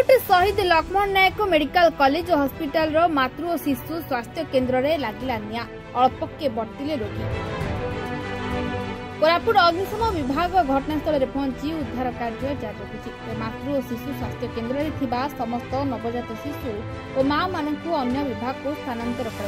कोरापुट शहीद लक्ष्मण नायक medical college और hospital रो मातृ और शिशु स्वास्थ्य केन्द्र रे लागिला निया अल्पके बर्तिले रोगी। कोरापुट अग्निशम विभाग घटनास्थल में पहुंची उद्धार कार्य जारी रखिछि। मातृ और शिशु स्वास्थ्य केन्द्र रे थिबा समस्त नवजात शिशु और मां मानकु अन्य विभाग को स्थानांतर कर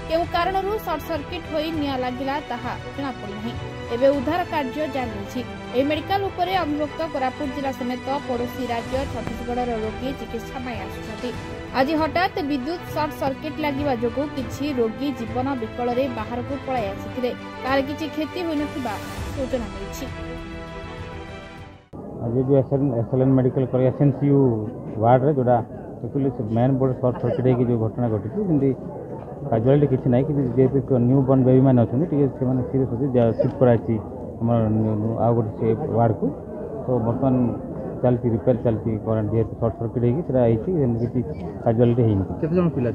केउ कारणरू सर्ट सर्किट होई निया लागिला ताहा जना पड़िनाही। एबे उद्धार कार्य जारी रहिछि। ए मेडिकल उपरे अभियुक्त कोरापुट जिला समेत पड़ोशी राज्य छत्तीसगढ़ रोगी चिकित्सा में आसुछथि। आज हठात विद्युत सर्ट सर्किट लागिबा जोगु किछि रोगी जीवन विकल रे बाहर को पळाय आसिथिले। कार किछि क्षति होई नथिबा सूचना मिलिछि। आज जो SLN medical college SNCU ward रे जोडा actually main board short circuit की जो घटना घटी जेंती काजुआलिटी किसी ना कि जेहेतु न्यू बर्न बेबी मैंने अच्छा सीरीयस अच्छे सिफ्ट कराई आउ गोटे वार्ड को तो बर्तमान चलती रिपेयर चलती करेन्ट जेहेतु सर्ट सर्किट होती किसी काजुआलिटी होती पिला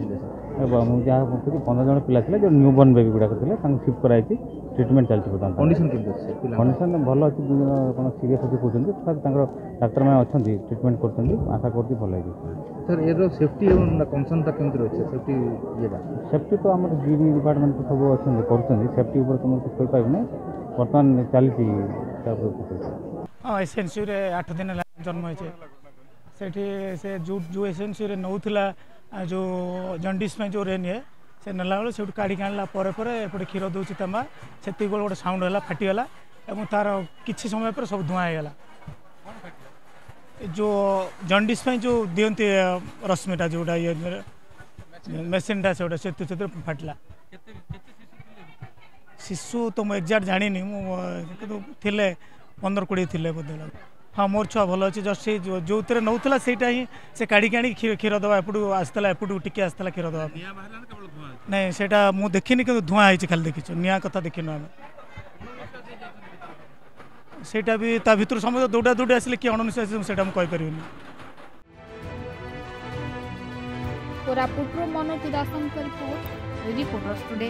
मुझे जहाँ कहूँ 15 जन पिला जो न्यू बर्न बेबी गुड़ाक सिफ्ट कराई ट्रिटमेंट चलती बर्तमान कंडीशन भल अच्छी कौन सीरीयस अच्छे कहते डाक्टर मैंने अच्छा ट्रिटमेंट कर आशा करती भल है। सर ये सेफ्टी कंसर्नटा केमती रही सेफ्टी सेफ्टी तो आम जीडी डिपार्टमेंट तो सब अच्छे कर सेफ्टी उपर तुम कुछ कही ना बर्तमान चलती हाँ एसएनसीयू 8 दिन जन्म होते से जो एसएनसीयू नौला जो जंडिस में जो रेन है से नाला बेले से काढ़ी आनला एपटे क्षीर दूसरी तमा से गोटे साउंड है फाटीगला और तार किसी समय पर सब धुआं होगा जो जंडिस में जो दियंती रश्मिटा जोटा ये मेसीनटा से फाटला शिशु तो मुझे एक्जाक्ट जानी मुझे 15-20 थे बोधे हाँ मोर छुआ भल अच्छे जस्ट जो थे नौला सेटा ही से काढ़ी आनी क्षीर दवा एपटू आसला एपटू टिके आसला क्षीर दवा नहीं सेटा मुझे देखनी कि धुआं होती खाली देखी निआ कथा देखिनु आम सेटा भी ता भितर समझ दौड़ा दौड़ी आसिले कि अणनिश्वास सेटा मुझे कहीपर। कोरापुट मनोज दासंकर रिपोर्टर्स टुडे।